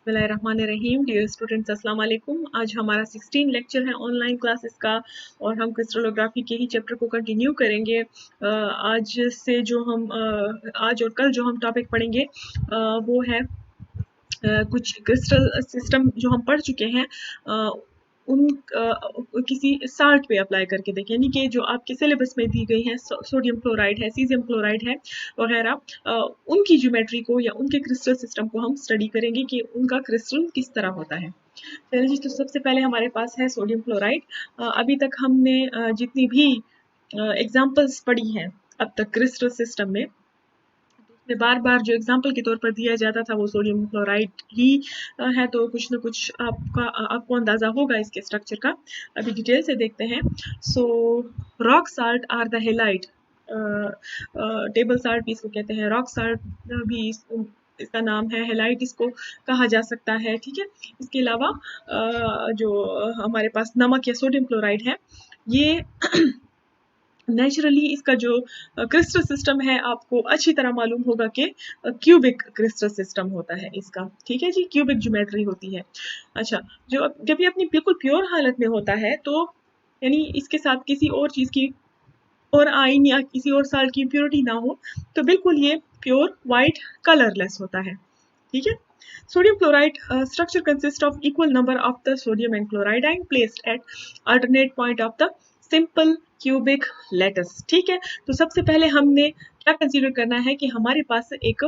बिस्मिल्लाहिर्रहमानिर्रहीम। Dear students, अस्सलाम वालेकुम। आज हमारा 16 लेक्चर है ऑनलाइन क्लासेस का और हम क्रिस्टलोग्राफी के ही चैप्टर को कंटिन्यू करेंगे। आज से जो हम आज और कल जो हम टॉपिक पढ़ेंगे वो है कुछ क्रिस्टल सिस्टम जो हम पढ़ चुके हैं उन किसी साल्ट पे अप्लाई करके देखें, यानी कि जो आपके सिलेबस में दी गई हैं, सोडियम क्लोराइड है, सीजियम क्लोराइड है वगैरह, उनकी ज्योमेट्री को या उनके क्रिस्टल सिस्टम को हम स्टडी करेंगे कि उनका क्रिस्टल किस तरह होता है। चलिए जी, तो सबसे पहले हमारे पास है सोडियम क्लोराइड। अभी तक हमने जितनी भी एग्जाम्पल्स पढ़ी हैं अब तक क्रिस्टल सिस्टम में, में बार बार जो एग्जाम्पल के तौर पर दिया जाता था वो सोडियम क्लोराइड ही है, तो कुछ न कुछ आपको अंदाजा होगा इसके स्ट्रक्चर का। अभी डिटेल से देखते हैं। So rock salt are the halite, table salt भी इसको कहते हैं, रॉक साल्ट भी इसका नाम है, हेलाइट इसको कहा जा सकता है। ठीक है, इसके अलावा जो हमारे पास नमक या सोडियम क्लोराइड है, ये नेचुरली इसका जो क्रिस्टल सिस्टम है आपको अच्छी तरह मालूम होगा कि क्यूबिक क्रिस्टल सिस्टम होता है इसका। ठीक है जी, क्यूबिक ज्योमेट्री होती है। अच्छा, जो जब ये अपनी बिल्कुल प्योर हालत में होता है तो यानी इसके साथ किसी और चीज़ की और आयन या किसी और साल्ट की इम्प्योरिटी ना हो, तो बिल्कुल ये प्योर वाइट कलरलेस होता है। ठीक है, sodium chloride structure consists of equal number of the sodium and chloride ion placed at alternate point of the simple cubic lattice। ठीक है, तो सबसे पहले हमने क्या कंसीडर करना है कि हमारे पास एक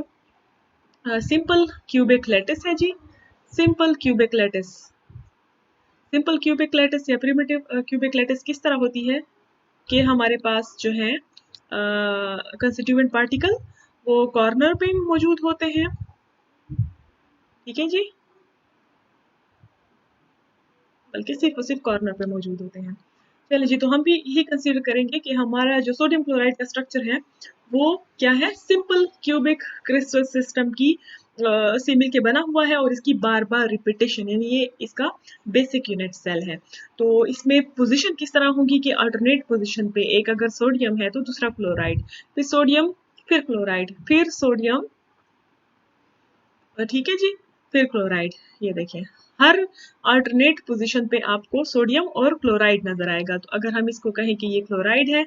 सिंपल क्यूबिक लैटिस है जी। Simple cubic lattice, simple cubic lattice या प्रिमिटिव क्यूबिक लैटिस किस तरह होती है कि हमारे पास जो है कंस्टिट्यूएंट पार्टिकल वो कॉर्नर पे मौजूद होते हैं। ठीक है जी, बल्कि सिर्फ और सिर्फ कॉर्नर पे मौजूद होते हैं। चलिए जी, तो हम भी यही कंसीडर करेंगे कि हमारा जो सोडियम क्लोराइड का स्ट्रक्चर है वो क्या है, सिंपल क्यूबिक क्रिस्टल सिस्टम की से मिलके बना हुआ है और इसकी बार बार रिपीटेशन, यानी ये इसका बेसिक यूनिट सेल है। तो इसमें पोजीशन किस तरह होगी कि अल्टरनेट पोजीशन पे एक अगर सोडियम है तो दूसरा क्लोराइड, फिर सोडियम, फिर क्लोराइड, फिर सोडियम, ठीक है जी, फिर क्लोराइड। ये देखें, हर अल्टरनेट पोजीशन पे आपको सोडियम और क्लोराइड नजर आएगा। तो अगर हम इसको कहें कि ये क्लोराइड है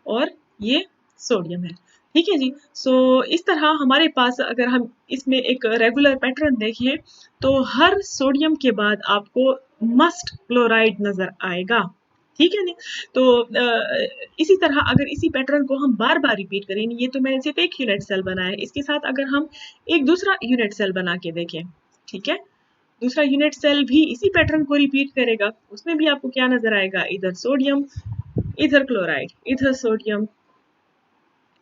और ये सोडियम है। ठीक है जी, सो इस तरह हमारे पास अगर हम इसमें एक रेगुलर पैटर्न देखें तो हर सोडियम के बाद आपको मस्ट क्लोराइड नजर आएगा। ठीक है नहीं, तो इसी तरह अगर इसी पैटर्न को हम बार बार रिपीट करें, ये तो मैंने सिर्फ एक यूनिट सेल बनाया है, इसके साथ अगर हम एक दूसरा यूनिट सेल बना के देखें, ठीक है, दूसरा यूनिट सेल भी इसी पैटर्न को रिपीट करेगा, उसमें भी आपको क्या नजर आएगा, इधर सोडियम, इधर क्लोराइड, इधर सोडियम,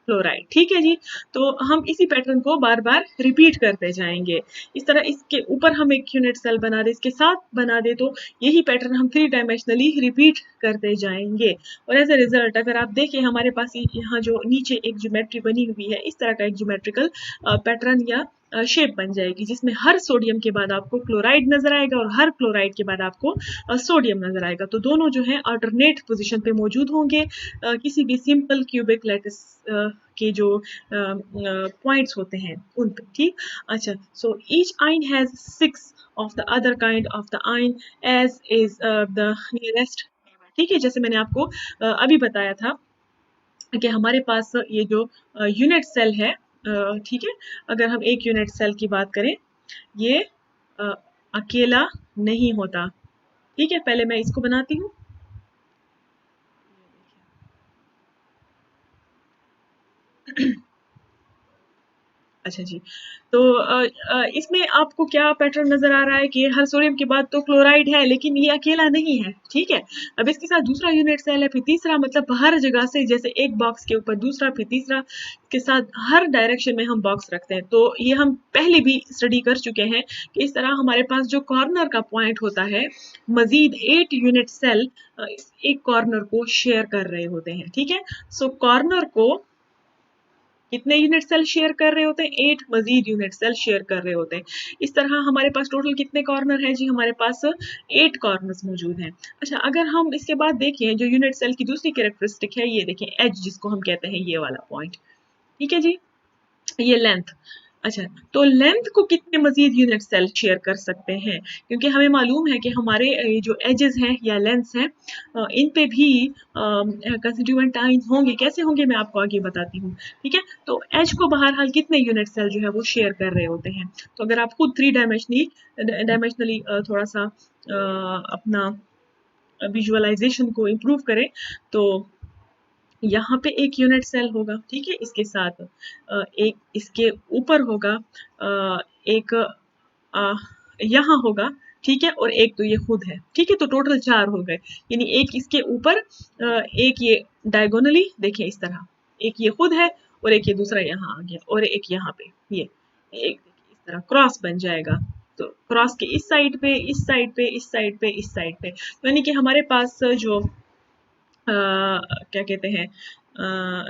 क्लोराइड। ठीक है जी, तो हम इसी पैटर्न को बार बार रिपीट करते जाएंगे। इस तरह इसके ऊपर हम एक यूनिट सेल बना दे, इसके साथ बना दे, तो यही पैटर्न हम 3 डायमेंशनली रिपीट करते जाएंगे। और एज ए रिजल्ट अगर आप देखें हमारे पास यहाँ जो नीचे एक ज्योमेट्री बनी हुई है, इस तरह का एक ज्योमेट्रिकल पैटर्न या शेप बन जाएगी जिसमें हर सोडियम के बाद आपको क्लोराइड नजर आएगा और हर क्लोराइड के बाद आपको सोडियम नजर आएगा। तो दोनों जो है अल्टरनेट पोजीशन पे मौजूद होंगे किसी भी सिंपल क्यूबिक लैटिस के जो पॉइंट्स होते हैं उन पे। ठीक, अच्छा, so each ion has 6 of the other kind of the ion as is the nearest. ठीक है, जैसे मैंने आपको अभी बताया था कि हमारे पास ये जो यूनिट सेल है, ठीक है, अगर हम एक यूनिट सेल की बात करें, ये अकेला नहीं होता। ठीक है, पहले मैं इसको बनाती हूँ। अच्छा जी, तो इसमें आपको क्या पैटर्न नजर आ रहा है कि हर सोडियम के बाद तो क्लोराइड है, लेकिन ये अकेला नहीं है। ठीक है, अब इसके साथ दूसरा यूनिट सेल है, फिर तीसरा, मतलब हर जगह से जैसे एक बॉक्स के ऊपर दूसरा, फिर तीसरा के साथ हर डायरेक्शन में हम बॉक्स रखते हैं। तो ये हम पहले भी स्टडी कर चुके हैं कि इस तरह हमारे पास जो कॉर्नर का पॉइंट होता है, मजीद 8 यूनिट सेल एक कॉर्नर को शेयर कर रहे होते हैं। ठीक है, सो कॉर्नर को कितने यूनिट सेल शेयर कर रहे होते हैं, 8 मजीद यूनिट सेल शेयर कर रहे होते हैं। इस तरह हमारे पास टोटल कितने कॉर्नर है जी, हमारे पास 8 कॉर्नर्स मौजूद हैं। अच्छा, अगर हम इसके बाद देखें जो यूनिट सेल की दूसरी कैरेक्टरिस्टिक है, ये देखें एज जिसको हम कहते हैं, ये वाला पॉइंट। ठीक है जी, ये लेंथ, अच्छा, तो लेंथ को कितने मजीद यूनिट सेल शेयर कर सकते हैं, क्योंकि हमें मालूम है कि हमारे जो एजेस हैं या लेंथ्स हैं, इन पे भी कंस्टिट्यूएंट आइंस होंगे। कैसे होंगे मैं आपको आगे बताती हूँ। ठीक है, तो एज को बहरहाल कितने यूनिट सेल जो है वो शेयर कर रहे होते हैं। तो अगर आप खुद थ्री डायमेंशनली थोड़ा सा अपना विजुअलाइजेशन को इम्प्रूव करें, तो यहाँ पे एक यूनिट सेल होगा, ठीक है, इसके साथ एक इसके ऊपर होगा, एक यहाँ होगा, ठीक है, और एक तो ये खुद है, ठीक है, तो टोटल 4 हो गए। यानी एक इसके ऊपर, एक ये डायगोनली देखिए इस तरह, एक ये खुद है और एक ये दूसरा यहाँ आ गया और एक यहाँ पे ये एक देखिए इस तरह क्रॉस बन जाएगा। तो क्रॉस के इस साइड पे, इस साइड पे, इस साइड पे, इस साइड पे, तो यानी कि हमारे पास जो क्या कहते हैं,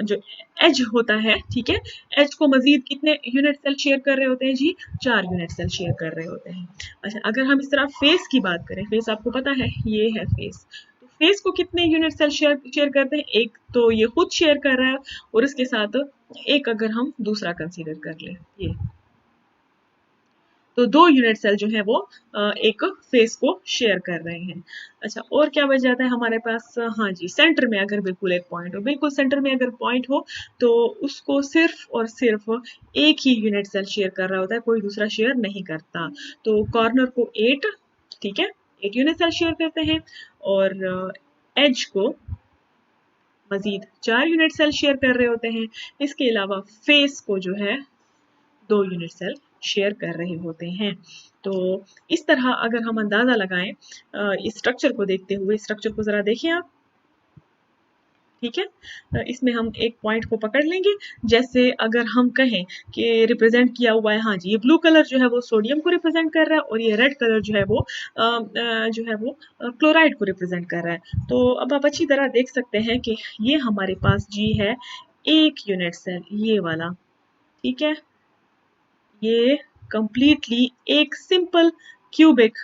जो एज होता है, ठीक है, एज को मजीद कितने यूनिट सेल शेयर कर रहे होते हैं जी, 4 यूनिट सेल शेयर कर रहे होते हैं। अच्छा, अगर हम इस तरह फेस की बात करें, फेस आपको पता है ये है फेस, तो फेस को कितने यूनिट सेल शेयर शेयर करते हैं, एक तो ये खुद शेयर कर रहा है और इसके साथ एक अगर हम दूसरा कंसीडर कर ले ये, तो 2 यूनिट सेल जो है वो एक फेस को शेयर कर रहे हैं। अच्छा, और क्या बच जाता है हमारे पास, हाँ जी, सेंटर में अगर बिल्कुल एक पॉइंट हो, बिल्कुल सेंटर में अगर पॉइंट हो, तो उसको सिर्फ और सिर्फ एक ही यूनिट सेल शेयर कर रहा होता है, कोई दूसरा शेयर नहीं करता। तो कॉर्नर को 8, ठीक है, 8 यूनिट सेल शेयर करते हैं, और एज को मजीद 4 यूनिट सेल शेयर कर रहे होते हैं। इसके अलावा फेस को जो है 2 यूनिट सेल शेयर कर रहे होते हैं। तो इस तरह अगर हम अंदाज़ा लगाएं, इस स्ट्रक्चर को देखते हुए, स्ट्रक्चर को ज़रा देखिए आप, ठीक है, इसमें हम एक पॉइंट को पकड़ लेंगे। जैसे अगर हम कहें कि रिप्रेजेंट किया हुआ है, हाँ जी, ये ब्लू कलर जो है वो सोडियम को रिप्रेजेंट कर रहा है और ये रेड कलर जो है वो क्लोराइड को रिप्रेजेंट कर रहा है। तो अब आप अच्छी तरह देख सकते हैं कि ये हमारे पास जी है एक यूनिट सेल, ये वाला, ठीक है, ये कंप्लीटली एक सिंपल क्यूबिक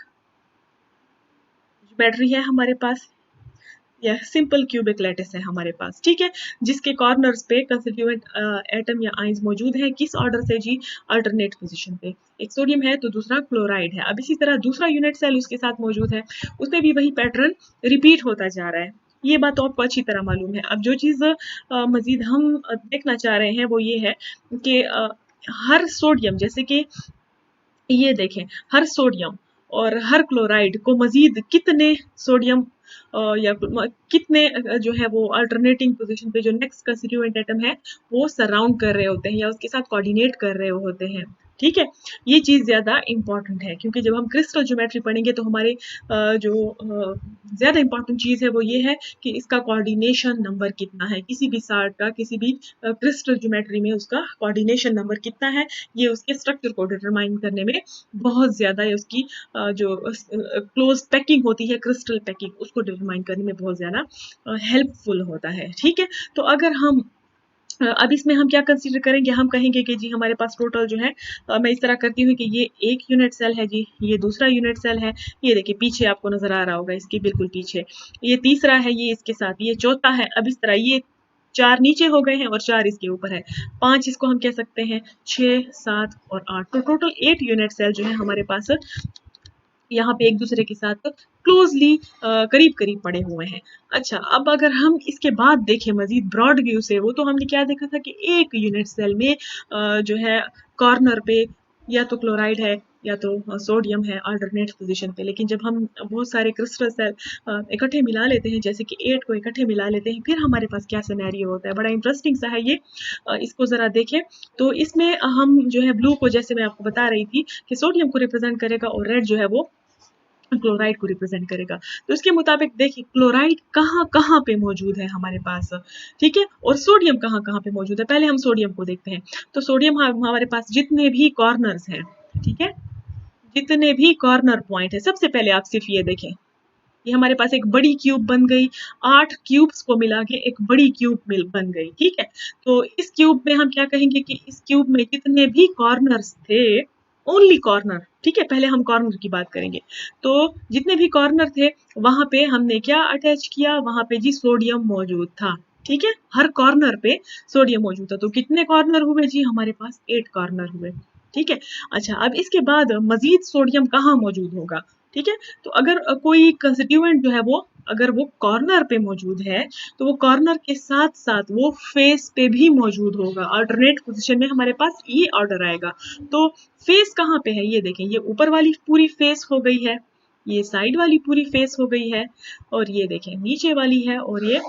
बैटरी है हमारे पास, या सिंपल क्यूबिक लैटिस है हमारे पास, ठीक है, जिसके कॉर्नर्स पे कंस्टिट्यूएंट एटम या आइंस मौजूद है। किस ऑर्डर से जी, अल्टरनेट पोजीशन पे, एक सोडियम है तो दूसरा क्लोराइड है। अब इसी तरह दूसरा यूनिट सेल उसके साथ मौजूद है, उसमें भी वही पैटर्न रिपीट होता जा रहा है। ये बात तो आपको अच्छी तरह मालूम है। अब जो चीज़ मजीद हम देखना चाह रहे हैं वो ये है कि हर सोडियम, जैसे कि ये देखें, हर सोडियम और हर क्लोराइड को मजीद कितने सोडियम या कितने जो है वो अल्टरनेटिंग पोजीशन पे जो नेक्स्ट कंस्टिट्यूएंट एटम है वो सराउंड कर रहे होते हैं या उसके साथ कोऑर्डिनेट कर रहे होते हैं, ठीक है। ये चीज़ ज़्यादा इंपॉर्टेंट है, क्योंकि जब हम क्रिस्टल ज्योमेट्री पढ़ेंगे तो हमारे ज़्यादा इंपॉर्टेंट चीज़ है वो ये है कि इसका कोऑर्डिनेशन नंबर कितना है, किसी भी सार्ट का, किसी भी क्रिस्टल ज्योमेट्री में उसका कोऑर्डिनेशन नंबर कितना है, ये उसके स्ट्रक्चर को डिटरमाइन करने में बहुत ज़्यादा, या उसकी जो क्लोज पैकिंग होती है, क्रिस्टल पैकिंग, उसको डिटरमाइन करने में बहुत ज़्यादा हेल्पफुल होता है, ठीक है। तो अगर हम अब इसमें हम क्या कंसीडर करेंगे, हम कहेंगे कि जी हमारे पास टोटल जो है, मैं इस तरह करती हूँ कि ये एक यूनिट सेल है जी, ये दूसरा यूनिट सेल है, ये देखिए पीछे आपको नजर आ रहा होगा, इसके बिल्कुल पीछे ये तीसरा है, ये इसके साथ, ये चौथा है। अब इस तरह ये 4 नीचे हो गए हैं और 4 इसके ऊपर है, 5 इसको हम कह सकते हैं, 6, 7 और 8, तो टोटल 8 यूनिट सेल जो है हमारे पास यहाँ पे एक दूसरे के साथ क्लोजली करीब करीब पड़े हुए हैं। अच्छा, अब अगर हम इसके बाद देखें मजीद ब्रॉड व्यू से, वो तो हमने क्या देखा था कि एक यूनिट सेल में जो है कॉर्नर पे या तो क्लोराइड है या तो सोडियम है अल्टरनेट पोजीशन पे, लेकिन जब हम बहुत सारे क्रिस्टल सेल इकट्ठे मिला लेते हैं, जैसे कि 8 को इकट्ठे मिला लेते हैं, फिर हमारे पास क्या सिनेरियो होता है, बड़ा इंटरेस्टिंग सा है ये। इसको ज़रा देखें, तो इसमें हम जो है ब्लू को, जैसे मैं आपको बता रही थी कि सोडियम को रिप्रेजेंट करेगा और रेड जो है वो क्लोराइड को रिप्रेजेंट करेगा। तो इसके मुताबिक देखिए क्लोराइड कहाँ कहाँ पे मौजूद है हमारे पास, ठीक है, और सोडियम कहाँ कहाँ पे मौजूद है। पहले हम सोडियम को देखते हैं, तो सोडियम हमारे पास जितने भी कॉर्नर्स हैं, ठीक है, जितने भी कॉर्नर पॉइंट है, सबसे पहले आप सिर्फ ये देखें, ये हमारे पास एक बड़ी क्यूब बन गई, 8 क्यूब्स को मिला के एक बड़ी क्यूब बन गई, ठीक है। तो इस क्यूब में हम क्या कहेंगे कि इस क्यूब में जितने भी कॉर्नर्स थे, ओनली कॉर्नर, ठीक है, पहले हम कॉर्नर की बात करेंगे, तो जितने भी कॉर्नर थे वहां पे हमने क्या अटैच किया, वहां पे जी सोडियम मौजूद था, ठीक है, हर कॉर्नर पे सोडियम मौजूद था। तो कितने कॉर्नर हुए जी, हमारे पास 8 कॉर्नर हुए, ठीक है। अच्छा, अब इसके बाद मजीद सोडियम कहाँ मौजूद होगा? ठीक है, तो अगर कोई कंस्टिट्यूएंट जो है वो अगर वो कॉर्नर पे मौजूद है तो वो कॉर्नर के साथ साथ वो फेस पे भी मौजूद होगा। अल्टरनेट पोजीशन में हमारे पास ये ऑर्डर आएगा। तो फेस कहाँ पे है? ये देखें, ये ऊपर वाली पूरी फेस हो गई है, ये साइड वाली पूरी फेस हो गई है, और ये देखें नीचे वाली है, और ये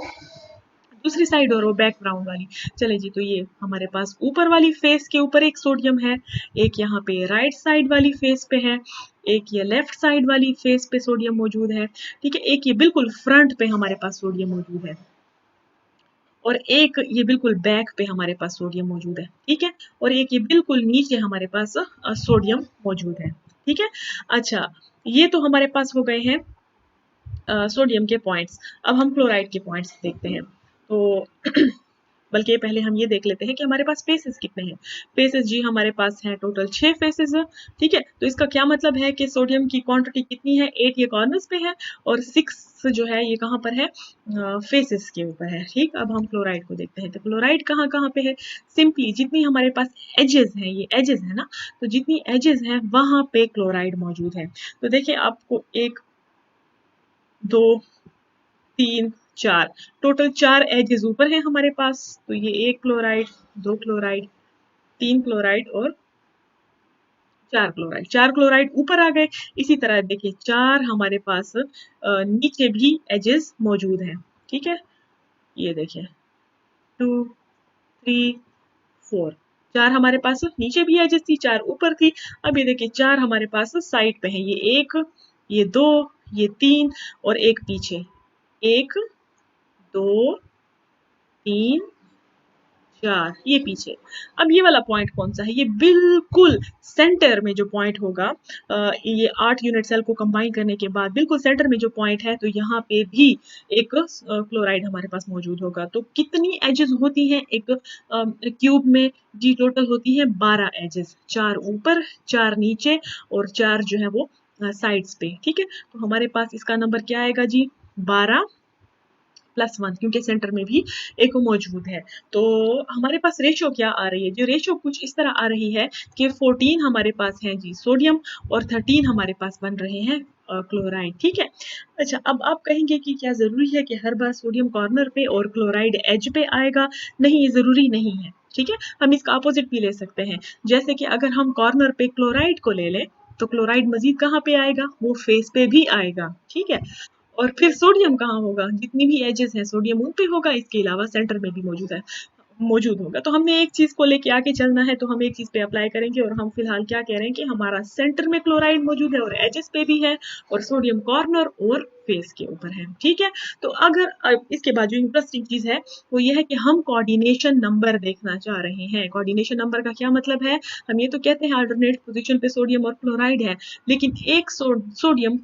दूसरी साइड और वो बैकग्राउंड वाली। चले जी, तो ये हमारे पास ऊपर वाली फेस के ऊपर एक सोडियम है, एक यहाँ पे राइट साइड वाली फेस पे है, एक ये लेफ्ट साइड वाली फेस पे सोडियम मौजूद है। ठीक है, एक ये बिल्कुल फ्रंट पे हमारे पास सोडियम मौजूद है, और एक ये बिल्कुल बैक पे हमारे पास सोडियम मौजूद है। ठीक है, और एक ये बिल्कुल नीचे हमारे पास सोडियम मौजूद है। ठीक है। अच्छा, ये तो हमारे पास हो गए हैं सोडियम के पॉइंट्स। अब हम क्लोराइड के पॉइंट्स देखते हैं। तो बल्कि पहले हम ये देख लेते हैं कि हमारे पास फेसेस कितने हैं। फेसेस जी हमारे पास हैं टोटल 6 फेसेस है। ठीक है, तो इसका क्या मतलब है कि सोडियम की क्वांटिटी कितनी है? 8 ये कॉर्नर्स पे है, और 6 जो है ये कहाँ पर है? फेसेस के ऊपर है। ठीक, अब हम क्लोराइड को देखते हैं। तो क्लोराइड कहाँ कहाँ पे है? सिंपली जितनी हमारे पास एजेस हैं, ये एजेस है ना, तो जितनी एजेस हैं वहां पे क्लोराइड मौजूद है। तो देखिए, आपको 1 2 3 4 टोटल 4 एजेस ऊपर है हमारे पास। तो ये 1 क्लोराइड, 2 क्लोराइड, 3 क्लोराइड और 4 क्लोराइड। 4 क्लोराइड ऊपर आ गए। इसी तरह देखिए 4 हमारे पास नीचे भी एजेस मौजूद हैं। ठीक है, ये देखिए 2 3 4, 4 हमारे पास नीचे भी एजेस थी, 4 ऊपर थी। अब ये देखिए 4 हमारे पास साइड पे है, ये 1, ये 2, ये 3 और एक पीछे। 1 2 3 4, ये पीछे। अब ये वाला पॉइंट कौन सा है? ये बिल्कुल सेंटर में जो पॉइंट होगा, ये 8 यूनिट सेल को कंबाइन करने के बाद बिल्कुल सेंटर में जो पॉइंट है, तो यहाँ पे भी एक क्लोराइड हमारे पास मौजूद होगा। तो कितनी एजेस होती हैं एक क्यूब में? जी टोटल होती है 12 एजेस, 4 ऊपर, 4 नीचे, और 4 जो है वो साइड्स पे। ठीक है, तो हमारे पास इसका नंबर क्या आएगा जी? 12 +1, क्योंकि सेंटर में भी एक मौजूद है। तो हमारे पास रेशियो क्या आ रही है? जो रेशियो कुछ इस तरह आ रही है कि 14 हमारे पास है जी सोडियम, और 13 हमारे पास बन रहे हैं क्लोराइड। ठीक है। अच्छा, अब आप कहेंगे कि क्या ज़रूरी है कि हर बार सोडियम कॉर्नर पे और क्लोराइड एज पे आएगा? नहीं, ये ज़रूरी नहीं है। ठीक है, हम इसका अपोजिट भी ले सकते हैं। जैसे कि अगर हम कॉर्नर पे क्लोराइड को ले लें, तो क्लोराइड मजीद कहाँ पे आएगा? वो फेस पे भी आएगा। ठीक है, और फिर सोडियम कहाँ होगा? जितनी भी एजेस हैं सोडियम उन पे होगा, इसके अलावा सेंटर में भी मौजूद होगा। तो हमने एक चीज को लेके आगे चलना है, तो हम एक चीज पे अप्लाई करेंगे, और हम फिलहाल क्या कह रहे हैं कि हमारा सेंटर में क्लोराइड मौजूद है और एजेस पे भी है, और सोडियम कॉर्नर और फेस के ऊपर है। ठीक है, तो अगर इसके बाद जो इंटरेस्टिंग चीज है वो ये है कि हम कोऑर्डिनेशन नंबर देखना चाह रहे हैं। कोऑर्डिनेशन नंबर का क्या मतलब है? हम ये तो कहते हैं अल्टरनेट पोजीशन पे सोडियम और क्लोराइड है, लेकिन एक सोडियम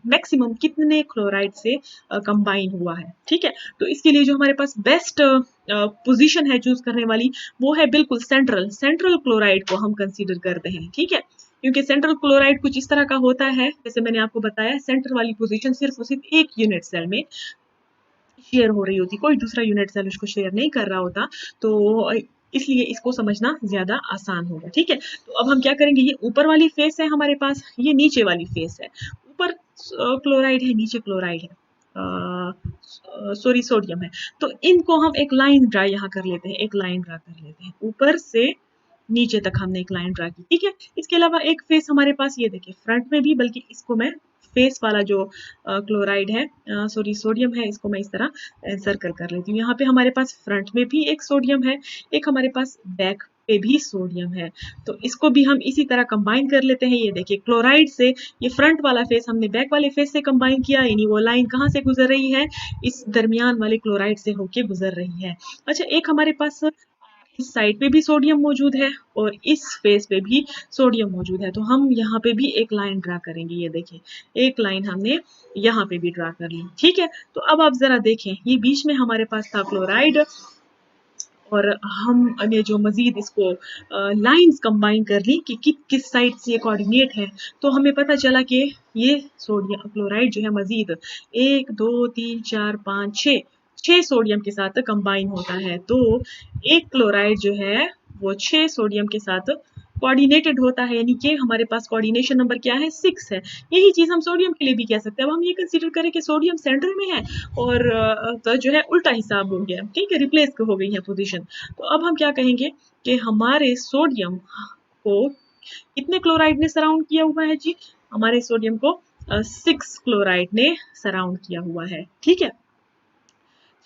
मैक्सिमम कितने क्लोराइड से कंबाइन हुआ है। ठीक है, तो इसके लिए जो हमारे पास बेस्ट पोजीशन है चूज करने वाली, वो है बिल्कुल सेंट्रल क्लोराइड को हम कंसीडर करते हैं। ठीक है, क्योंकि सेंट्रल क्लोराइड कुछ इस तरह का होता है, जैसे मैंने आपको बताया, सेंटर वाली पोजीशन सिर्फ और सिर्फ एक यूनिट सेल में शेयर हो रही होती, कोई दूसरा यूनिट सेल उसको शेयर नहीं कर रहा होता। तो इसलिए इसको समझना ज्यादा आसान होगा। ठीक है, तो अब हम क्या करेंगे? ये ऊपर वाली फेस है हमारे पास, ये नीचे वाली फेस है। ऊपर क्लोराइड है, नीचे क्लोराइड है, सॉरी सोडियम है। तो इनको हम एक लाइन ड्रा यहाँ कर लेते हैं, एक लाइन ड्रा कर लेते हैं, ऊपर से नीचे तक हमने एक लाइन ड्रा की। ठीक है, इसके अलावा एक फेस हमारे पास, ये देखिए फ्रंट में भी, बल्कि इसको मैं फेस वाला जो क्लोराइड है, सॉरी सोडियम है, इसको मैं इस तरह सर्कल कर लेती हूँ। यहाँ पे हमारे पास फ्रंट में भी एक सोडियम है, एक हमारे पास बैक पे भी सोडियम है। तो इसको भी हम इसी तरह कंबाइन कर लेते हैं। ये देखिए क्लोराइड से ये फ्रंट वाला फेस हमने बैक वाले फेस से कंबाइन किया, यानी वो लाइन कहाँ से गुजर रही है? इस दरमियान वाले क्लोराइड से होके गुजर रही है। अच्छा, एक हमारे पास इस साइड पे भी सोडियम मौजूद है, और इस फेस पे भी सोडियम मौजूद है। तो हम यहाँ पे भी एक लाइन ड्रा करेंगे। ये देखिए, एक लाइन हमने यहाँ पे भी ड्रा कर ली। ठीक है, तो अब आप जरा देखें, ये बीच में हमारे पास था क्लोराइड, और हमने जो मजीद इसको लाइंस कंबाइन कर ली कि किस साइड से ये कोऑर्डिनेट है, तो हमें पता चला कि ये सोडियम क्लोराइड जो है मजीद 1 2 3 4 5 6 सोडियम के साथ कंबाइन होता है। तो एक क्लोराइड जो है वो 6 सोडियम के साथ कोऑर्डिनेटेड होता है, यानी कि हमारे पास कोऑर्डिनेशन नंबर क्या है 6 है। यही चीज़ हम सोडियम के लिए भी कह सकते हैं। अब हम ये कंसीडर करें कि सोडियम सेंटर में है और तो जो है उल्टा हिसाब हो गया, ठीक है, रिप्लेस हो गई है पोजीशन। तो अब हम क्या कहेंगे कि हमारे सोडियम को कितने क्लोराइड ने सराउंड किया हुआ है जी? हमारे सोडियम को 6 क्लोराइड ने सराउंड किया हुआ है, ठीक है।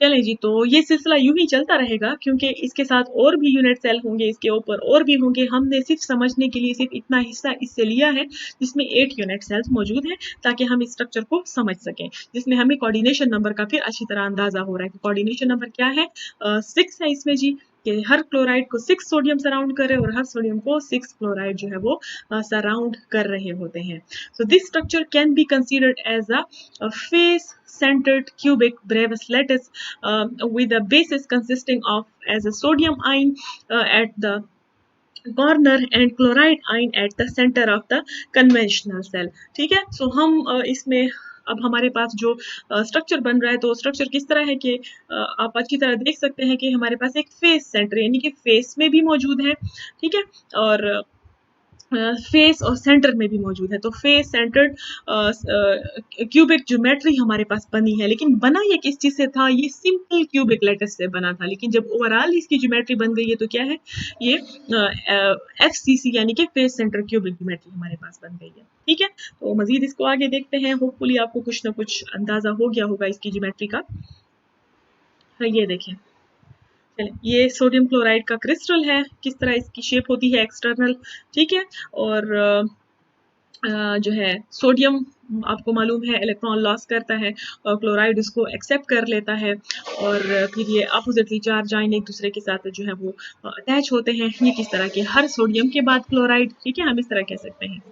चलें जी, तो ये सिलसिला यूं ही चलता रहेगा क्योंकि इसके साथ और भी यूनिट सेल होंगे, इसके ऊपर और भी होंगे। हमने सिर्फ समझने के लिए सिर्फ इतना हिस्सा इससे लिया है जिसमें 8 यूनिट सेल्स मौजूद हैं, ताकि हम इस स्ट्रक्चर को समझ सकें, जिसमें हमें कोऑर्डिनेशन नंबर का फिर अच्छी तरह अंदाजा हो रहा है कि कोऑर्डिनेशन नंबर क्या है। 6 है इसमें जी, कि हर क्लोराइड को 6 सोडियम सराउंड करे और हर सोडियम को 6 क्लोराइड जो है वो सराउंड कर रहे होते हैं। So this structure can be considered as a face centered cubic Bravais lattice with a basis consisting of as a sodium ion at the corner and chloride ion at the center of the conventional cell। ठीक है, सो हम इसमें अब हमारे पास जो structure बन रहा है, तो स्ट्रक्चर किस तरह है कि आप अच्छी तरह देख सकते हैं कि हमारे पास एक फेस सेंटर यानी कि फेस में भी मौजूद है, ठीक है, और फेस और सेंटर में भी मौजूद है। तो फेस सेंटर्ड क्यूबिक ज्योमेट्री हमारे पास बनी है, लेकिन बना ये किस चीज से था? ये सिंपल क्यूबिक लेटिस से बना था, लेकिन जब ओवरऑल इसकी ज्योमेट्री बन गई है तो क्या है, ये एफसीसी यानी कि फेस सेंटर क्यूबिक ज्योमेट्री हमारे पास बन गई है, ठीक है। तो मजीद इसको आगे देखते हैं, होपफुली आपको कुछ ना कुछ अंदाजा हो गया होगा इसकी ज्योमेट्री का। ये देखें, ये सोडियम क्लोराइड का क्रिस्टल है, किस तरह इसकी शेप होती है एक्सटर्नल, ठीक है। और जो है सोडियम आपको मालूम है इलेक्ट्रॉन लॉस करता है और क्लोराइड उसको एक्सेप्ट कर लेता है, और फिर ये अपोजिटली चार्ज आयन एक दूसरे के साथ जो है वो अटैच होते हैं। ये किस तरह के, हर सोडियम के बाद क्लोराइड, ठीक है, हम इस तरह कह सकते हैं।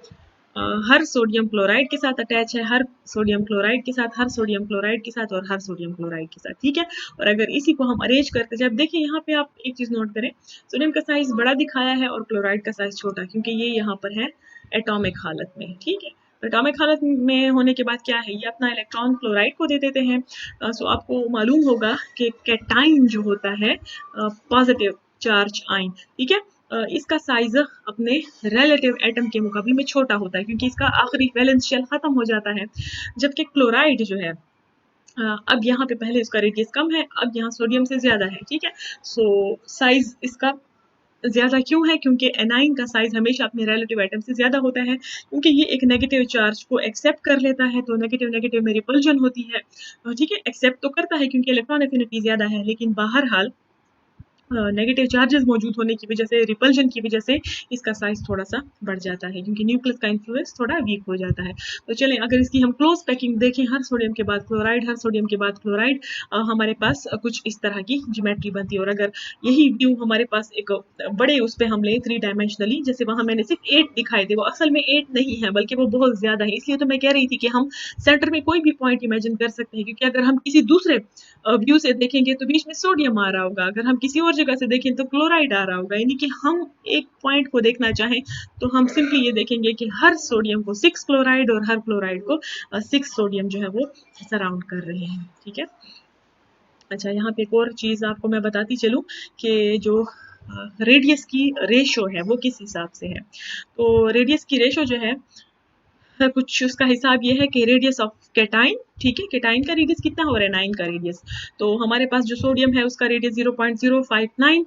हर सोडियम क्लोराइड के साथ अटैच है, हर सोडियम क्लोराइड के साथ, हर सोडियम क्लोराइड के साथ और हर सोडियम क्लोराइड के साथ, ठीक है। और अगर इसी को हम अरेंज करते जाए, देखिए यहाँ पे आप एक चीज नोट करें, सोडियम का साइज बड़ा दिखाया है और क्लोराइड का साइज छोटा, क्योंकि ये यहाँ पर है एटॉमिक हालत में, ठीक है। एटॉमिक हालत में होने के बाद क्या है, ये अपना इलेक्ट्रॉन क्लोराइड को दे देते हैं। सो आपको मालूम होगा कि कैटाइन जो होता है पॉजिटिव चार्ज आयन, ठीक है, इसका साइज अपने रिलेटिव एटम के मुकाबले में छोटा होता है, क्योंकि इसका आखिरी वैलेंस शेल खत्म हो जाता है। जबकि क्लोराइड जो है अब यहाँ पे पहले इसका रेडियस कम है, अब यहाँ सोडियम से ज्यादा है, ठीक है। सो साइज इसका ज्यादा क्यों है? क्योंकि एनाइन का साइज हमेशा अपने रिलेटिव एटम से ज्यादा होता है, क्योंकि ये एक नेगेटिव चार्ज को एक्सेप्ट कर लेता है, तो नेगेटिव नेगेटिव में रिपल्जन होती है, ठीक है। एक्सेप्ट तो करता है क्योंकि इलेक्ट्रॉन एफिनिटी ज्यादा है, लेकिन बहरहाल नेगेटिव चार्जेस मौजूद होने की वजह से, रिपल्जन की वजह से इसका साइज थोड़ा सा बढ़ जाता है, क्योंकि न्यूक्लियस का इन्फ्लुएंस थोड़ा वीक हो जाता है। तो चलें, अगर इसकी हम क्लोज पैकिंग देखें, हर सोडियम के बाद क्लोराइड, हर सोडियम के बाद क्लोराइड, हमारे पास कुछ इस तरह की ज्योमेट्री बनती है। और अगर यही व्यू हमारे पास एक बड़े उस पर हम लें 3 डायमेंशनली, जैसे वहां मैंने सिर्फ 8 दिखाए थे, वो असल में 8 नहीं है, बल्कि वो बहुत ज्यादा है। इसलिए तो मैं कह रही थी कि हम सेंटर में कोई भी पॉइंट इमेजिन कर सकते हैं, क्योंकि अगर हम किसी दूसरे व्यू से देखेंगे तो बीच में सोडियम आ रहा होगा, अगर हम किसी और जगह से देखें तो क्लोराइड आ रहा होगा। यानी कि हम एक पॉइंट को देखना चाहें तो हम सिंपली ये देखेंगे कि हर सोडियम को 6 क्लोराइड और हर क्लोराइड को 6 सोडियम जो है वो सराउंड कर रहे हैं, ठीक है। अच्छा, यहाँ पे एक और चीज आपको मैं बताती चलूं कि जो रेडियस की रेशो है वो किस हिसाब से है। तो रेडियस की रेशो जो है, कुछ उसका हिसाब ये है कि रेडियस ऑफ कैटाइन, ठीक है, कैटाइन का रेडियस कितना हो रहा है, 9 का रेडियस। तो हमारे पास जो सोडियम है उसका रेडियस 0.059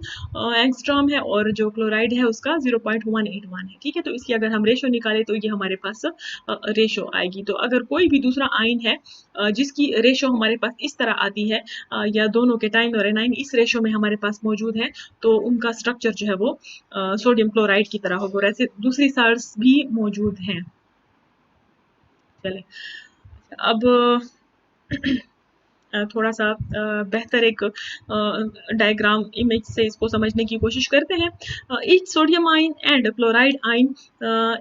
एंगस्ट्रॉम है, और जो क्लोराइड है उसका 0.181 है, ठीक है। तो इसकी अगर हम रेशो निकालें तो ये हमारे पास रेशो आएगी। तो अगर कोई भी दूसरा आयन है जिसकी रेशो हमारे पास इस तरह आती है, या दोनों कैटाइन और एनाइन इस रेशो में हमारे पास मौजूद है, तो उनका स्ट्रक्चर जो है वो सोडियम क्लोराइड की तरह होगा। और ऐसे दूसरी साल्ट्स भी मौजूद हैं। चले, अब थोड़ा सा बेहतर एक डायग्राम इमेज से इसको समझने की कोशिश करते हैं। Each sodium ion and chloride ion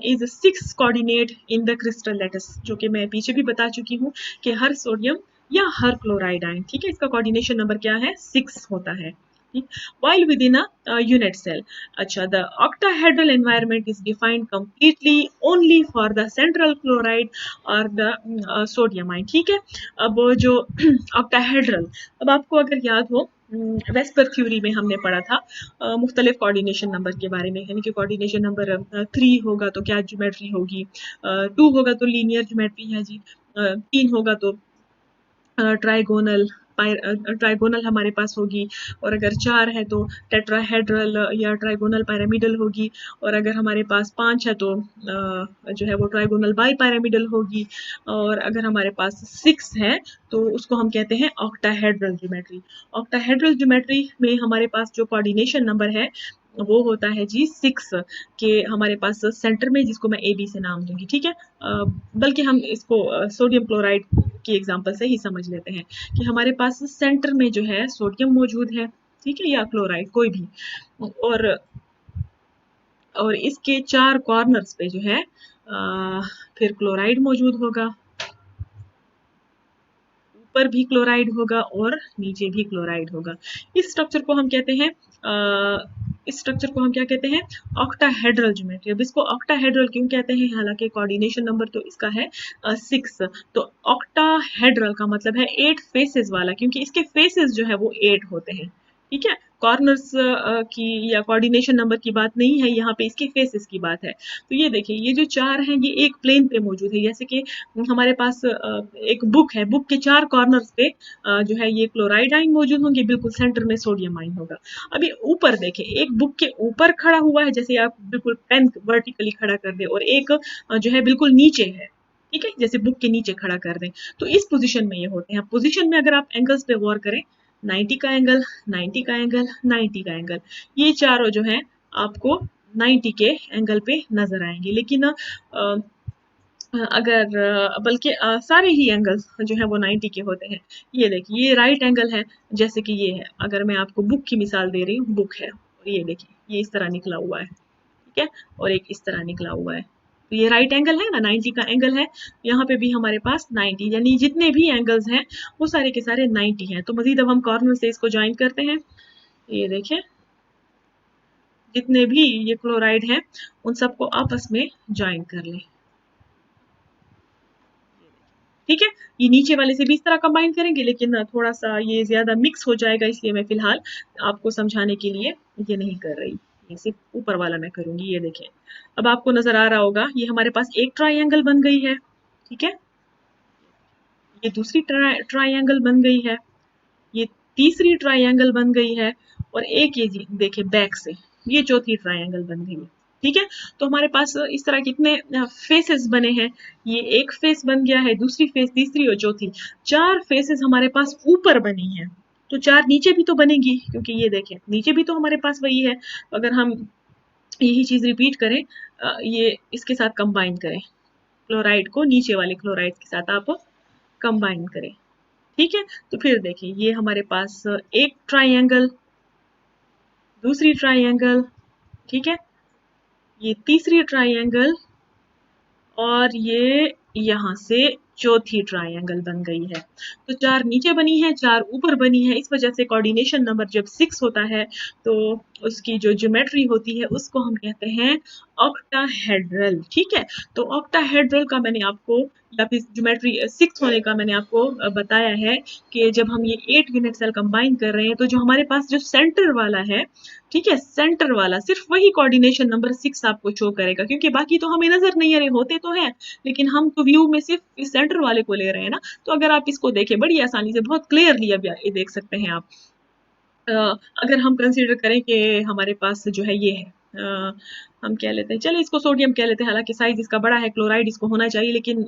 is 6 coordinate in the crystal lettuce, जो कि मैं पीछे भी बता चुकी हूँ कि हर सोडियम या हर क्लोराइड आयन, ठीक है, इसका कोऑर्डिनेशन नंबर क्या है, 6 होता है, ठीक, while within a unit cell. अच्छा, the octahedral environment is defined completely only for the central chloride or the sodium ion. ठीक है, अब वो जो octahedral, अब आपको अगर याद हो वेस्पर थ्योरी में हमने पढ़ा था मुख्तलिफ कोऑर्डिनेशन नंबर के बारे में, यानी कि कोऑर्डिनेशन नंबर 3 होगा तो क्या ज्योमेट्री होगी, 2 होगा तो लीनियर ज्योमेट्री है जी, 3 होगा तो ट्राइगोनल ट्राइगोनल हमारे पास होगी, और अगर 4 है तो टेट्राहेड्रल या ट्राइगोनल पिरामिडल होगी, और अगर हमारे पास 5 है तो जो है वो ट्राइगोनल बाई पिरामिडल होगी, और अगर हमारे पास 6 है तो उसको हम कहते हैं ऑक्टाहेड्रल ज्योमेट्री। ऑक्टाहेड्रल ज्योमेट्री में हमारे पास जो कोऑर्डिनेशन नंबर है वो होता है जी 6 के हमारे पास सेंटर में, जिसको मैं ए बी से नाम दूंगी, ठीक है। बल्कि हम इसको सोडियम क्लोराइड की एग्जांपल से ही समझ लेते हैं कि हमारे पास सेंटर में जो है सोडियम मौजूद है, ठीक है, या क्लोराइड कोई भी, और इसके 4 कॉर्नर्स पे जो है फिर क्लोराइड मौजूद होगा, ऊपर भी क्लोराइड होगा और नीचे भी क्लोराइड होगा। इस स्ट्रक्चर को हम कहते हैं इस स्ट्रक्चर को हम क्या कहते हैं, ऑक्टाहेड्रल ज्योमेट्री। अब इसको ऑक्टाहेड्रल क्यों कहते हैं, हालांकि कोऑर्डिनेशन नंबर तो इसका है 6, तो ऑक्टाहेड्रल का मतलब है 8 फेसेस वाला, क्योंकि इसके फेसेस जो है वो 8 होते हैं, ठीक है। कॉर्नर्स की या कोऑर्डिनेशन नंबर की बात नहीं है यहाँ पे, इसके फेसेस की बात है। तो ये देखिए, ये जो 4 हैं ये एक प्लेन पे मौजूद है, जैसे कि हमारे पास एक बुक है, बुक के 4 कॉर्नर्स पे जो है ये क्लोराइड आइन मौजूद होंगे, बिल्कुल सेंटर में सोडियम आइन होगा। अभी ऊपर देखें, एक बुक के ऊपर खड़ा हुआ है, जैसे आप बिल्कुल पेन वर्टिकली खड़ा कर दे, और एक जो है बिल्कुल नीचे है, ठीक है, जैसे बुक के नीचे खड़ा कर दें, तो इस पोजीशन में ये होते हैं। पोजीशन में अगर आप एंगल्स पे गौर करें, 90 का एंगल, 90 का एंगल, 90 का एंगल, ये चारों जो है आपको 90 के एंगल पे नजर आएंगे। लेकिन अगर बल्कि सारे ही एंगल्स जो है वो 90 के होते हैं। ये देखिए, ये राइट एंगल है, जैसे कि ये है, अगर मैं आपको बुक की मिसाल दे रही हूँ, बुक है और ये देखिए ये इस तरह निकला हुआ है, ठीक है, और एक इस तरह निकला हुआ है, तो ये राइट एंगल है ना, 90 का एंगल है। यहाँ पे भी हमारे पास 90, यानी जितने भी एंगल्स हैं वो सारे के सारे 90 हैं। तो मजीद अब हम कॉर्नर से इसको ज्वाइन करते हैं, ये देखें, जितने भी ये क्लोराइड हैं उन सबको आपस में ज्वाइन कर लें, ठीक है। ये नीचे वाले से भी इस तरह कंबाइन करेंगे, लेकिन थोड़ा सा ये ज्यादा मिक्स हो जाएगा, इसलिए मैं फिलहाल आपको समझाने के लिए ये नहीं कर रही, ये सिर्फ ऊपर वाला मैं करूंगी। ये देखें, अब आपको नजर आ रहा होगा, ये हमारे पास एक ट्राइंगल बन गई है, ठीक है, ये दूसरी ट्राइंगल बन गई है, ये तीसरी ट्राइंगल बन गई है, और एक ये देखिए बैक से ये चौथी ट्राइंगल बन गई है, ठीक है। तो हमारे पास इस तरह कितने फेसेस बने हैं, ये एक फेस बन गया है, दूसरी फेस, तीसरी और चौथी, 4 फेसेस हमारे पास ऊपर बनी है, तो 4 नीचे भी तो बनेगी, क्योंकि ये देखें नीचे भी तो हमारे पास वही है। अगर हम यही चीज रिपीट करें, ये इसके साथ कंबाइन करें, क्लोराइड को नीचे वाले क्लोराइड के साथ आप कंबाइन करें, ठीक है, तो फिर देखिए ये हमारे पास एक ट्राइंगल, दूसरी ट्राइंगल, ठीक है, ये तीसरी ट्राइंगल, और ये यहाँ से चौथी ट्राइंगल बन गई है। तो 4 नीचे बनी है, 4 ऊपर बनी है, इस वजह से कोऑर्डिनेशन नंबर जब 6 होता है तो उसकी जो ज्योमेट्री होती है उसको हम कहते हैं ऑक्टाहेड्रल, ठीक है। तो ऑक्टाहेड्रल का मैंने आपको, या फिर ज्योमेट्री 6 होने का मैंने आपको बताया है कि जब हम ये 8 यूनिट सेल कंबाइन कर रहे हैं तो जो हमारे पास जो सेंटर वाला है, ठीक है, सेंटर वाला सिर्फ वही कोऑर्डिनेशन नंबर 6 आपको शो करेगा, क्योंकि बाकी तो हमें नजर नहीं आ रहे, होते तो हैं लेकिन हम तो व्यू में सिर्फ इस सेंटर वाले को ले रहे हैं ना। तो अगर आप इसको देखें बड़ी आसानी से, बहुत क्लियरली अब ये देख सकते हैं आप। अगर हम कंसीडर करें कि हमारे पास जो है ये है, हम कह लेते हैं, चले इसको सोडियम कह लेते हैं, हालांकि साइज इसका बड़ा है, क्लोराइड इसको होना चाहिए, लेकिन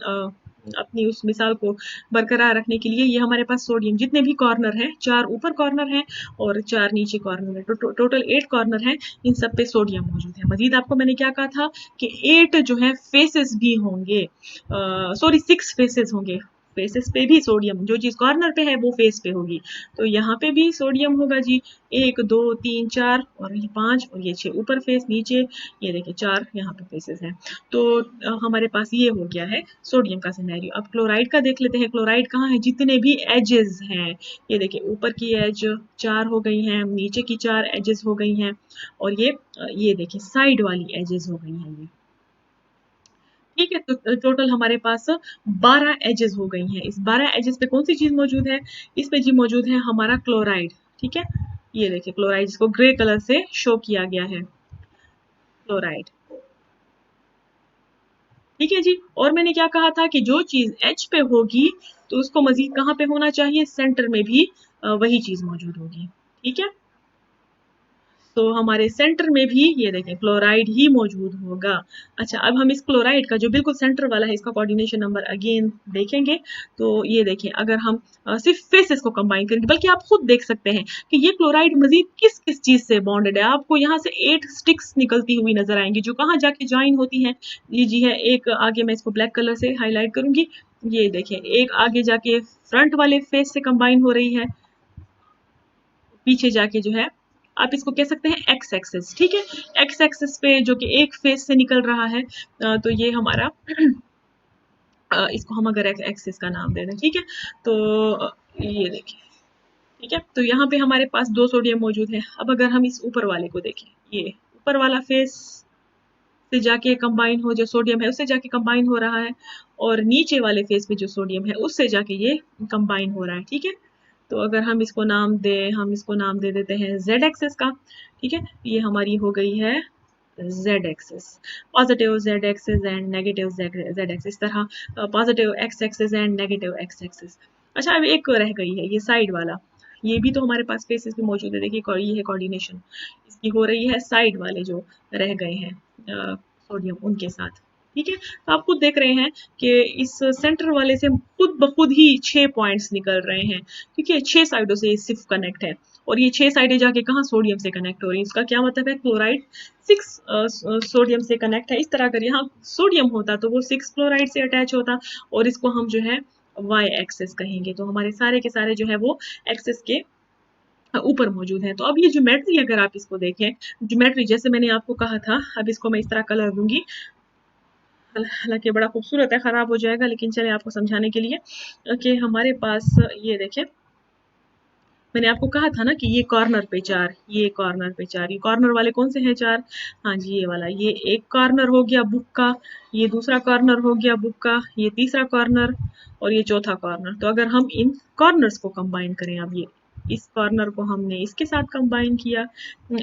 अपनी उस मिसाल को बरकरार रखने के लिए ये हमारे पास सोडियम, जितने भी कॉर्नर हैं, 4 ऊपर कॉर्नर हैं और 4 नीचे कॉर्नर है, टोटल 8 कॉर्नर हैं, इन सब पे सोडियम मौजूद है। मजीद आपको मैंने क्या कहा था कि 8 जो है फेसेस भी होंगे, सॉरी 6 फेसेस होंगे, फेसेस पे भी सोडियम, जो चीज़ कॉर्नर पे है वो फेस पे होगी। तो यहाँ पे भी सोडियम होगा जी, 1 2 3 4 और ये 5 और ये 6 ऊपर फेस, नीचे ये देखिए 4 यहाँ पे फेसेस हैं। तो हमारे पास ये हो गया है सोडियम का सिनेरियो। अब क्लोराइड का देख लेते हैं। क्लोराइड कहाँ है, जितने भी एजेस हैं, ये देखिए ऊपर की एज 4 हो गई हैं, नीचे की 4 एजेस हो गई हैं, और ये देखिए साइड वाली एजेस हो गई हैं ये। ठीक है, तो टोटल हमारे पास 12 एजेस हो गई हैं। इस 12 एजेस पे कौन सी चीज मौजूद है, इस पे जी मौजूद है हमारा क्लोराइड। ठीक है, ये देखिए क्लोराइड, जिसको ग्रे कलर से शो किया गया है, क्लोराइड। ठीक है जी, और मैंने क्या कहा था कि जो चीज एच पे होगी तो उसको मजीद कहाँ पे होना चाहिए, सेंटर में भी वही चीज मौजूद होगी। ठीक है, तो हमारे सेंटर में भी ये देखें क्लोराइड ही मौजूद होगा। अच्छा, अब हम इस क्लोराइड का जो बिल्कुल सेंटर वाला है, इसका कोऑर्डिनेशन नंबर अगेन देखेंगे। तो ये देखें, अगर हम सिर्फ फेसेस को कंबाइन करेंगे, बल्कि आप खुद देख सकते हैं कि ये क्लोराइड मजीद किस किस चीज से बॉन्डेड है। आपको यहाँ से 8 स्टिक्स निकलती हुई नजर आएंगी, जो कहाँ जाके ज्वाइन होती हैं। ये जी है एक आगे, मैं इसको ब्लैक कलर से हाईलाइट करूंगी। ये देखें, एक आगे जाके फ्रंट वाले फेस से कंबाइन हो रही है, पीछे जाके जो है आप इसको कह सकते हैं एक्स एक्सिस। ठीक है, एक्स एक्सिस पे जो कि एक फेस से निकल रहा है, तो ये हमारा इसको हम अगर एक्स एक्सिस का नाम दे दें, ठीक है, तो ये देखिए। ठीक है, तो यहाँ पे हमारे पास 2 सोडियम मौजूद है। अब अगर हम इस ऊपर वाले को देखें, ये ऊपर वाला फेस से जाके कंबाइन हो, जो सोडियम है उससे जाके कंबाइन हो रहा है, और नीचे वाले फेस पे जो सोडियम है उससे जाके ये कंबाइन हो रहा है। ठीक है, तो अगर हम इसको नाम दें, हम इसको नाम दे देते हैं जेड एक्सिस का। ठीक है, ये हमारी हो गई है Z axis, positive Z axis and negative Z axis, इस तरह positive x axis and negative x axis. अच्छा, अब एक रह गई है ये साइड वाला, ये भी तो हमारे पास फेसेस में मौजूद है। देखिए ये है कोऑर्डिनेशन, इसकी हो रही है साइड वाले जो रह गए हैं सोडियम, उनके साथ। ठीक है, तो आप खुद देख रहे हैं कि इस सेंटर वाले से खुद ब खुद ही 6 पॉइंट्स निकल रहे हैं, क्योंकि 6 साइडों से ये सिर्फ कनेक्ट है, और ये 6 साइडें जाके कहाँ, सोडियम से कनेक्ट हो रही है। इसका क्या मतलब है, क्लोराइड 6 सोडियम से कनेक्ट है। इस तरह अगर यहाँ सोडियम होता तो वो 6 क्लोराइड से अटैच होता, और इसको हम जो है वाई एक्सेस कहेंगे। तो हमारे सारे के सारे जो है वो एक्सेस के ऊपर मौजूद है। तो अब ये ज्योमेट्री अगर आप इसको देखें, ज्योमेट्री जैसे मैंने आपको कहा था, अब इसको मैं इस तरह कलर दूंगी, हालांकि बड़ा खूबसूरत है, खराब हो जाएगा, लेकिन चले आपको समझाने के लिए कि हमारे पास ये देखें, मैंने आपको कहा था ना कि ये कॉर्नर पे 4, ये कॉर्नर पे 4, ये कॉर्नर वाले कौन से हैं 4, हाँ जी ये वाला, ये एक कॉर्नर हो गया बुक का, ये दूसरा कॉर्नर हो गया बुक का, ये तीसरा कॉर्नर, और ये चौथा कॉर्नर। तो अगर हम इन कॉर्नर्स को कंबाइन करें, अब ये इस कॉर्नर को हमने इसके साथ कंबाइन किया,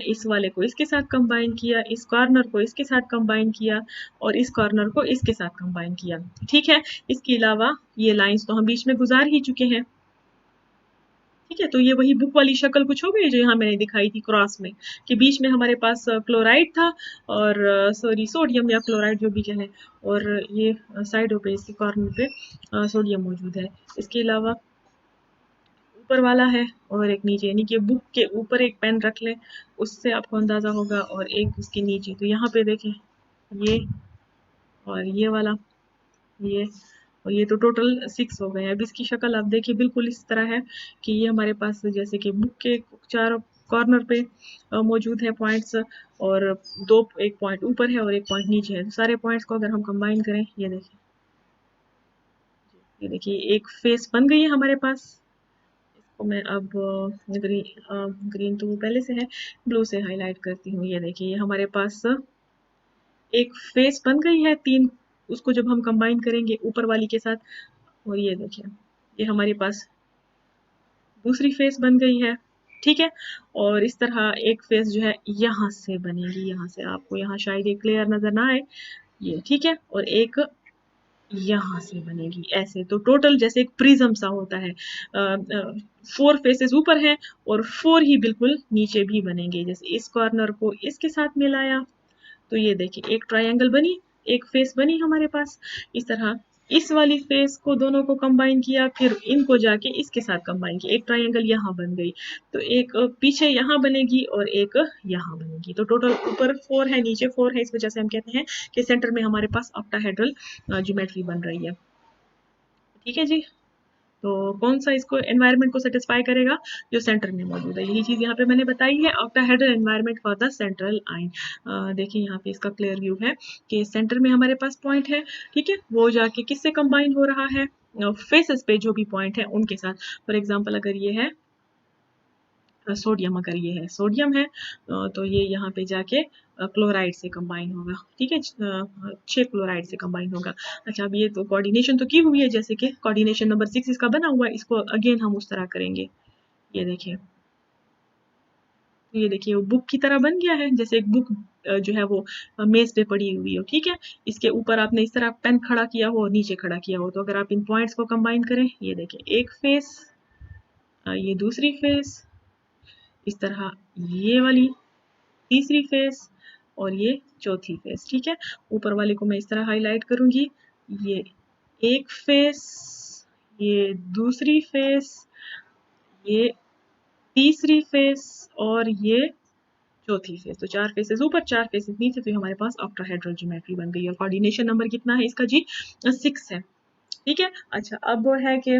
इस वाले को इसके साथ कंबाइन किया, इस कॉर्नर को इसके साथ कंबाइन किया, और इस कॉर्नर को इसके साथ कंबाइन किया। ठीक है, इसके अलावा ये लाइंस तो हम बीच में गुजार ही चुके हैं। ठीक है, तो ये वही बुक वाली शक्ल कुछ हो गई जो यहाँ मैंने दिखाई थी क्रॉस में, कि बीच में हमारे पास क्लोराइड था, और सॉरी सोडियम या क्लोराइड जो भी कहें, और ये साइडों पे इसके कॉर्नर पे सोडियम मौजूद है। इसके अलावा ऊपर वाला है और एक नीचे, यानी कि बुक के ऊपर एक पेन रख लें, उससे आपको अंदाजा होगा, और एक उसके नीचे। तो यहाँ पे देखें ये, और ये वाला, ये, और ये तो टोटल 6 हो गए। अब इसकी शक्ल आप देखिए बिल्कुल इस तरह है कि ये हमारे पास जैसे कि बुक के 4 कॉर्नर पे मौजूद है पॉइंट्स, और 2 एक पॉइंट ऊपर है और एक पॉइंट नीचे है। तो सारे पॉइंट्स को अगर हम कंबाइन करें, ये देखिए, ये देखिए एक फेस बन गई है हमारे पास। इसको मैं अब ग्रीन तो पहले से है, ब्लू से हाईलाइट करती हूँ। ये देखिए ये हमारे पास एक फेस बन गई है 3, उसको जब हम कंबाइन करेंगे ऊपर वाली के साथ, और ये देखिए ये हमारे पास दूसरी फेस बन गई है। ठीक है, और इस तरह एक फेस जो है यहाँ से बनेगी, यहाँ से आपको यहाँ शायद ये क्लियर नजर ना आए, ये ठीक है, और एक यहाँ से बनेगी ऐसे। तो टोटल जैसे एक प्रिज्म सा होता है, 4 फेसेस ऊपर हैं और 4 ही बिल्कुल नीचे भी बनेंगे। जैसे इस कॉर्नर को इसके साथ मिलाया तो ये देखिए एक ट्रायंगल बनी, एक फेस बनी हमारे पास। इस तरह इस वाली फेस को दोनों को कंबाइन किया, फिर इनको जाके इसके साथ कंबाइन किया, एक ट्रायंगल यहाँ बन गई। तो एक पीछे यहाँ बनेगी और एक यहाँ बनेगी। तो टोटल ऊपर 4 है, नीचे 4 है, इस वजह से हम कहते हैं कि सेंटर में हमारे पास ऑक्टाहेड्रल ज्योमेट्री बन रही है। ठीक है जी। तो कौन सा इसको एनवायरनमेंट को सेटिस्फाई करेगा, जो सेंटर में मौजूद है। यही चीज़ यहाँ पे मैंने बताई है, octahedral environment for the central आइन। देखिए यहाँ पे इसका क्लियर व्यू है कि सेंटर में हमारे पास पॉइंट है, ठीक है, वो जाके किससे कंबाइन हो रहा है, फेसेस पे जो भी पॉइंट है उनके साथ। फॉर एग्जाम्पल अगर ये है सोडियम, अगर ये है सोडियम है तो ये यहाँ पे जाके क्लोराइड से कंबाइन होगा, ठीक है, 6 क्लोराइड से कंबाइन होगा। अच्छा, अब ये तो कोऑर्डिनेशन तो की हुई है, जैसे कि कोऑर्डिनेशन नंबर 6 इसका बना हुआ है, इसको अगेन हम उस तरह करेंगे। ये देखिए, ये देखिए वो बुक की तरह बन गया है, जैसे एक बुक जो है वो मेज पे पड़ी हुई हो, ठीक है, इसके ऊपर आपने इस तरह पेन खड़ा किया हो और नीचे खड़ा किया हो, तो अगर आप इन पॉइंट्स को कंबाइन करें, ये देखिए एक फेस, ये दूसरी फेस, इस तरह ये वाली तीसरी फेस, और ये चौथी फेस, ठीक है। ऊपर वाले को मैं इस तरह हाईलाइट करूंगी, ये एक फेस, ये दूसरी फेस, ये तीसरी फेस, और ये चौथी फेस। तो 4 फेसेस ऊपर, 4 फेसेस नीचे, तो ये हमारे पास ऑक्टाहेड्रल ज्योमेट्री बन गई। और कोऑर्डिनेशन नंबर कितना है इसका जी, 6 है, ठीक है। अच्छा, अब वो है कि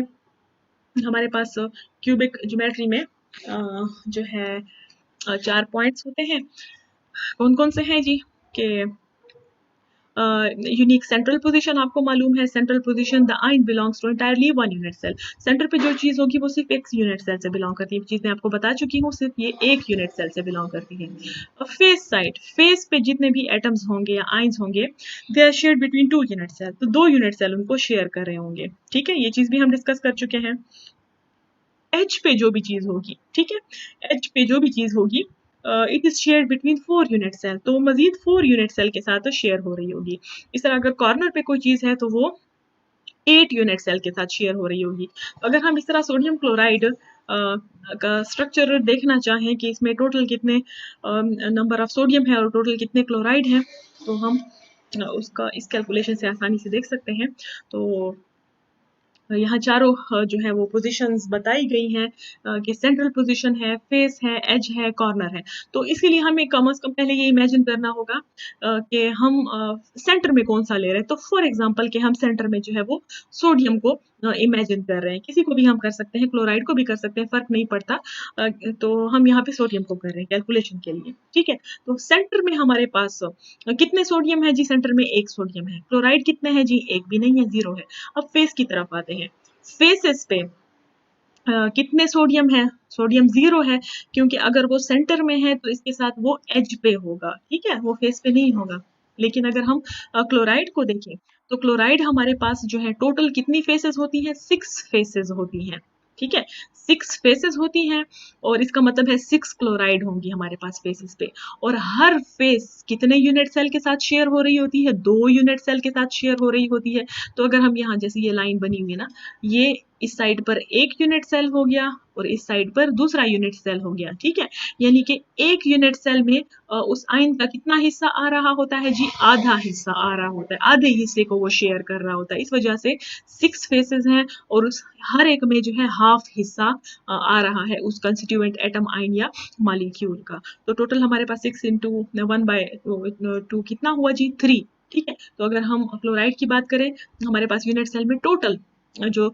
हमारे पास क्यूबिक ज्योमेट्री में जो है 4 पॉइंट्स होते हैं। कौन कौन से हैं जी, के यूनिक सेंट्रल पोजीशन आपको मालूम है, central position the ion belongs to entirely one unit cell. Centre पे जो चीज होगी वो सिर्फ एक यूनिट सेल से बिलोंग करती है, चीज मैं आपको बता चुकी हूँ, सिर्फ ये एक यूनिट सेल से बिलोंग करती है। फेस साइड, फेस पे जितने भी एटम्स होंगे या आइंस होंगे, they are shared between 2 unit cell, तो 2 यूनिट सेल उनको शेयर कर रहे होंगे, ठीक है, ये चीज भी हम डिस्कस कर चुके हैं। एच पे जो भी चीज होगी, ठीक है, एच पे जो भी चीज होगी, it is share between 4 unit cell, तो मजीद 4 यूनिट सेल के साथ शेयर हो रही होगी। इस तरह अगर कॉर्नर पे कोई चीज है तो वो 8 यूनिट सेल के साथ शेयर हो रही होगी। अगर हम इस तरह सोडियम क्लोराइड का स्ट्रक्चर देखना चाहें कि इसमें टोटल कितने नंबर ऑफ सोडियम है और टोटल कितने क्लोराइड हैं, तो हम उसका इस कैलकुलेशन से आसानी से देख सकते हैं। तो यहाँ चारों जो है वो पोजीशंस बताई गई हैं कि सेंट्रल पोजीशन है, फेस है, एज है, कॉर्नर है। तो इसके लिए हमें कम से कम पहले ये इमेजिन करना होगा कि हम सेंटर में कौन सा ले रहे हैं। तो फॉर एग्जांपल कि हम सेंटर में जो है वो सोडियम को इमेजिन कर रहे हैं, किसी को भी हम कर सकते हैं, क्लोराइड को भी कर सकते हैं, फर्क नहीं पड़ता। तो हम यहाँ पे सोडियम को कर रहे हैं कैलकुलेशन के लिए, ठीक है। तो सेंटर में हमारे पास कितने सोडियम है जी, सेंटर में 1 सोडियम है। क्लोराइड कितने हैं जी, 1 भी नहीं है, 0 है। अब फेस की तरफ आते हैं, फेसेस पे कितने सोडियम है, सोडियम 0 है, क्योंकि अगर वो सेंटर में है तो इसके साथ वो एज पे होगा, ठीक है, वो फेस पे नहीं होगा। लेकिन अगर हम क्लोराइड को देखें, तो क्लोराइड हमारे पास जो है टोटल कितनी फेसेस होती हैं, 6 फेसेस होती हैं, ठीक है, 6 फेसेस होती हैं, और इसका मतलब है 6 क्लोराइड होंगी हमारे पास फेसेस पे। और हर फेस कितने यूनिट सेल के साथ शेयर हो रही होती है, 2 यूनिट सेल के साथ शेयर हो रही होती है। तो अगर हम यहाँ जैसे ये लाइन बनी हुई है ना, ये इस साइड पर एक यूनिट सेल हो गया और इस साइड पर दूसरा यूनिट सेल हो गया, ठीक है। यानी कि एक यूनिट सेल में उस आयन का कितना हिस्सा आ रहा होता है जी, आधा हिस्सा आ रहा होता है, आधे हिस्से को वो शेयर कर रहा होता है। इस वजह से 6 फेसेस हैं और उस हर एक में जो है हाफ हिस्सा आ रहा है उस कंस्टिट्यूएंट एटम आयन या मॉलिक्यूल का। तो टोटल हमारे पास 6 इंटू 1/2 कितना हुआ जी, 3, ठीक है। तो अगर हम क्लोराइड की बात करें, हमारे पास यूनिट सेल में टोटल जो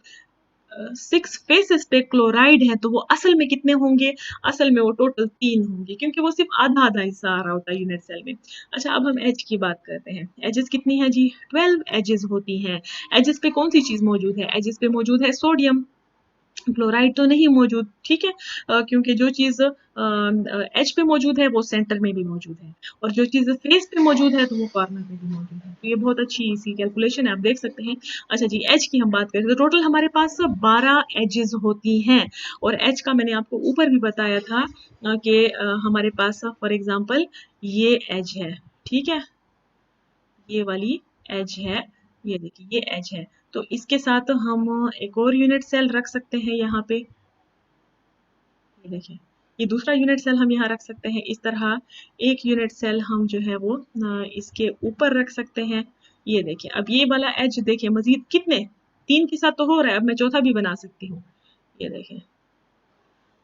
6 फेसेस पे क्लोराइड है, तो वो असल में कितने होंगे, असल में वो टोटल 3 होंगे, क्योंकि वो सिर्फ आधा आधा हिस्सा आ रहा होता है यूनिट सेल में। अच्छा, अब हम एज की बात करते हैं। एजेस कितनी है जी, 12 एजेस होती हैं। एजेस पे कौन सी चीज मौजूद है, एजेस पे मौजूद है सोडियम, क्लोराइड तो नहीं मौजूद, ठीक है, क्योंकि जो चीज एच पे मौजूद है वो सेंटर में भी मौजूद है, और जो चीज फेस पे मौजूद है तो वो कॉर्नर पे भी मौजूद है। तो ये बहुत अच्छी सी कैलकुलेशन है, आप देख सकते हैं। अच्छा जी, एच की हम बात करें तो टोटल हमारे पास 12 एजेस होती हैं, और एच का मैंने आपको ऊपर भी बताया था कि हमारे पास फॉर एग्जाम्पल ये एज है, ठीक है, ये वाली एज है, ये देखिए ये एज है, तो इसके साथ हम एक और यूनिट सेल रख सकते हैं यहाँ पे, ये देखिए ये दूसरा यूनिट सेल हम यहाँ रख सकते हैं। इस तरह एक यूनिट सेल हम जो है वो इसके ऊपर रख सकते हैं। ये देखिए, अब ये वाला एज देखिए मजीद कितने, 3 के साथ तो हो रहा है, अब मैं चौथा भी बना सकती हूँ। ये देखिए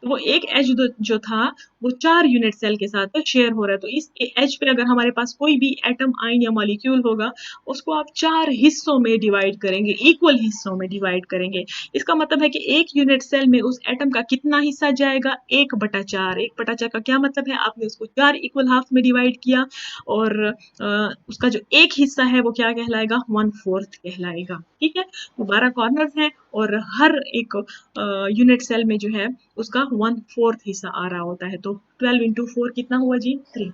तो वो एक एच जो था वो 4 यूनिट सेल के साथ शेयर हो रहा है। तो इस एच पे अगर हमारे पास कोई भी एटम, आयन या मॉलिक्यूल होगा, उसको आप 4 हिस्सों में डिवाइड करेंगे, इक्वल हिस्सों में डिवाइड करेंगे। इसका मतलब है कि एक यूनिट सेल में उस एटम का कितना हिस्सा जाएगा? 1/4। 1/4 का क्या मतलब है? आपने उसको 4 इक्वल हाफ में डिवाइड किया और उसका जो एक हिस्सा है वो क्या कहलाएगा? 1/4 कहलाएगा। ठीक है? तो 12 कॉर्नर्स हैं और हर एक यूनिट सेल में जो है उसका 1/4 हिस्सा आ रहा होता है। तो 12 इंटू 4 कितना हुआ जी? 3।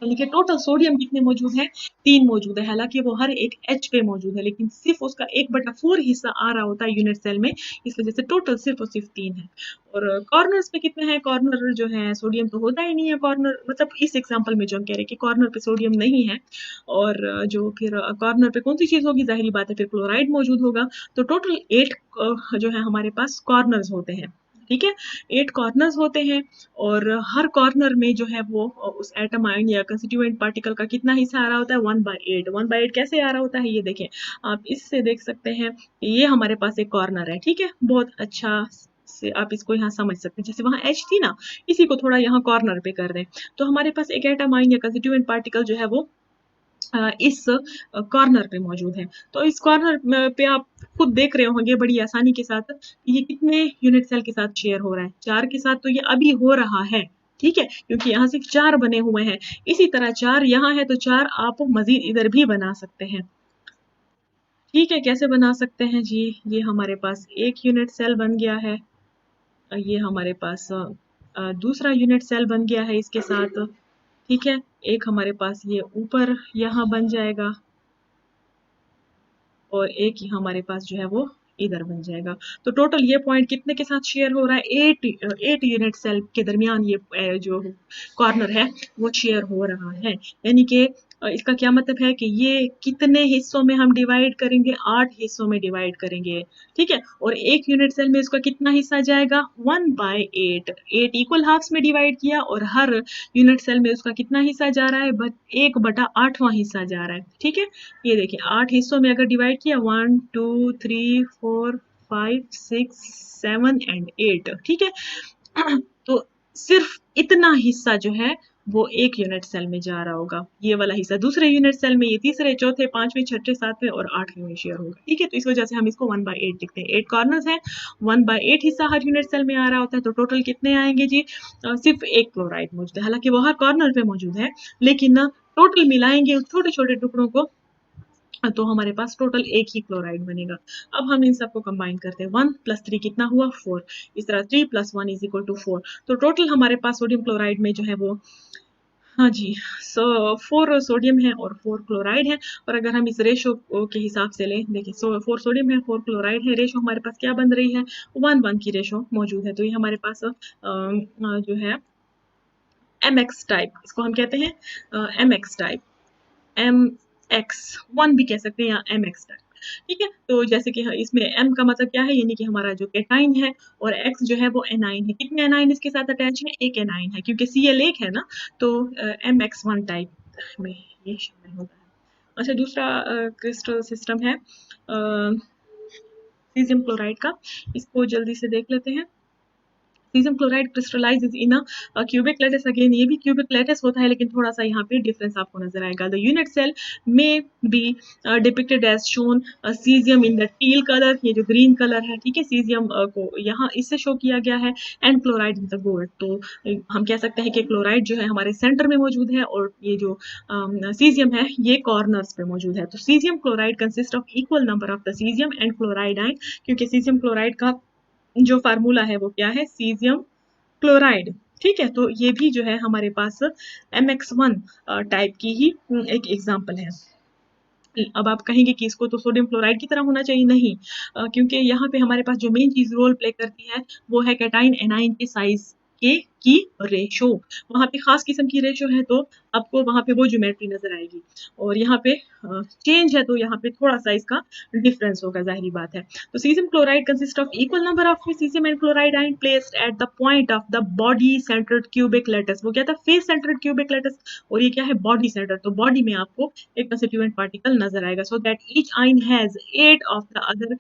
यानी कि टोटल सोडियम कितने मौजूद है? 3 मौजूद है। हालांकि वो हर एक एच पे मौजूद है, लेकिन सिर्फ उसका 1/4 हिस्सा आ रहा होता है यूनिट सेल में, इस वजह से टोटल सिर्फ और सिर्फ 3 है। और कॉर्नर्स पे कितने हैं? कॉर्नर जो है सोडियम तो होता ही नहीं है कॉर्नर, मतलब इस एग्जाम्पल में जो हम कह रहे हैं कि कॉर्नर पे सोडियम नहीं है। और जो फिर कॉर्नर पे कौन सी चीज होगी? जाहिर बात है फिर क्लोराइड मौजूद होगा। तो टोटल 8 जो है हमारे पास कॉर्नर्स होते हैं। ठीक है, 8 कॉर्नर्स होते हैं और हर कॉर्नर में जो है वो उस एटम, आयन या कंस्टिट्यूएंट पार्टिकल का कितना हिस्सा आ रहा होता है? 1/8। 1/8 कैसे आ रहा होता है? ये देखें, आप इससे देख सकते हैं। ये हमारे पास एक कॉर्नर है। ठीक है, बहुत अच्छा से आप इसको यहाँ समझ सकते हैं। जैसे वहां एच थी ना, इसी को थोड़ा यहाँ कॉर्नर पे कर दें, तो हमारे पास एक एटम, आयन या कंस्टिट्यूएंट पार्टिकल जो है वो इस कॉर्नर पे मौजूद है। तो इस कॉर्नर पे आप खुद देख रहे होंगे बड़ी आसानी के साथ, ये कितने यूनिट सेल के साथ शेयर हो रहा है? 4 के साथ तो ये अभी हो रहा है। ठीक है, क्योंकि यहाँ सिर्फ 4 बने हुए हैं। इसी तरह 4 यहाँ है, तो 4 आप मजीद इधर भी बना सकते हैं। ठीक है, कैसे बना सकते हैं जी? ये हमारे पास एक यूनिट सेल बन गया है। ये हमारे पास दूसरा यूनिट सेल बन गया है इसके साथ। ठीक है, एक हमारे पास ये ऊपर यहाँ बन जाएगा और एक ही हमारे पास जो है वो इधर बन जाएगा। तो टोटल ये पॉइंट कितने के साथ शेयर हो रहा है? 8 यूनिट सेल के दरमियान ये जो कॉर्नर है वो शेयर हो रहा है। यानी कि इसका क्या मतलब है कि ये कितने हिस्सों में हम डिवाइड करेंगे? 8 हिस्सों में डिवाइड करेंगे। ठीक है, और एक यूनिट सेल में इसका कितना हिस्सा जाएगा? 1/8। 8 इक्वल हाफ्स में डिवाइड किया और हर यूनिट सेल में उसका कितना हिस्सा जा रहा है? 1/8वां हिस्सा जा रहा है। ठीक है, ये देखिए 8 हिस्सों में अगर डिवाइड किया, 1 2 3 4 5 6 7 एंड 8। ठीक है, तो सिर्फ इतना हिस्सा जो है वो एक यूनिट सेल में जा रहा होगा। ये वाला हिस्सा दूसरे यूनिट सेल में, ये तीसरे, चौथे, पांचवें, छठे, सातवें और आठवें में शेयर होगा। ठीक है, तो इस वजह से हम इसको 1/8 लिखते हैं। 8 कॉर्नर्स है, 1/8 हिस्सा हर यूनिट सेल में आ रहा होता है। तो टोटल कितने आएंगे जी? सिर्फ एक क्लोराइड मौजूद है। हालांकि वो हर कॉर्नर पे मौजूद है, लेकिन ना टोटल मिलाएंगे उस छोटे छोटे टुकड़ों को, तो हमारे पास टोटल एक ही क्लोराइड बनेगा। अब हम इन सबको कंबाइन करते हैं। 1 + 3 कितना हुआ? 4। इस तरह 3 + 1 = 4। तो टोटल हमारे पास सोडियम क्लोराइड में जो है वो, हाँ जी, 4 सोडियम है और 4 क्लोराइड है। और अगर हम इस रेशो के हिसाब से लें, देखिए 4 सोडियम है, 4 क्लोराइड है, रेशो हमारे पास क्या बन रही है? 1:1 की रेशो मौजूद है। तो ये हमारे पास जो है MX टाइप, इसको हम कहते हैं MX टाइप, MX1 भी कह सकते हैं या MX टाइप। ठीक है, तो जैसे कि इसमें M का मतलब क्या है? यानी कि हमारा जो कैटाइन है, और X जो है वो एनाइन है। कितने एनाइन इसके साथ अटैच है? एक एनाइन है, क्योंकि Cl एक है ना, तो MX1 टाइप में ये शामिल होता है। अच्छा, दूसरा क्रिस्टल सिस्टम है सीजियम क्लोराइड का, इसको जल्दी से देख लेते हैं। Caesium chloride crystallises in a cubic lattice. Again ये भी क्यूबिक लैटिस होता है, लेकिन थोड़ा सा यहाँ पे डिफरेंस आपको नजर आएगा। द यूनिट सेल में be depicted as shown caesium in the teal colour, ये जो ग्रीन कलर है। ठीक है, सीजियम को यहाँ इससे शो किया गया है, and chloride in the gold. तो हम कह सकते हैं कि क्लोराइड जो है हमारे सेंटर में मौजूद है और ये जो सीजियम है ये कॉर्नर्स पे मौजूद है। तो caesium chloride consist of equal number of the caesium and chloride ion, क्योंकि सीजियम क्लोराइड का जो फार्मूला है वो क्या है? Caesium chloride. ठीक है, तो ये भी जो है हमारे पास MX1 टाइप की ही एक एग्जाम्पल है। अब आप कहेंगे कि इसको तो सोडियम क्लोराइड की तरह होना चाहिए। नहीं, क्योंकि यहाँ पे हमारे पास जो मेन चीज रोल प्ले करती है वो है कैटाइन एनाइन के साइज के की रेशो। वहां पे खास किस्म की रेशो है, तो आपको वहां पे वो ज्योमेट्री नजर आएगी। और यहाँ पे चेंज है, तो यहाँ पे थोड़ा सा इसका डिफरेंस होगा, जाहिर बात है। तो caesium chloride consist of equal number of caesium and chloride ion placed at the point of the body centred cubic lattice. वो क्या था? फेस सेंटर्ड क्यूबिक लैटिस, और ये क्या है? Body centre. तो बॉडी में आपको एक कंस्टिट्यूएंट पार्टिकल नजर आएगा। So that each ion has 8 of the other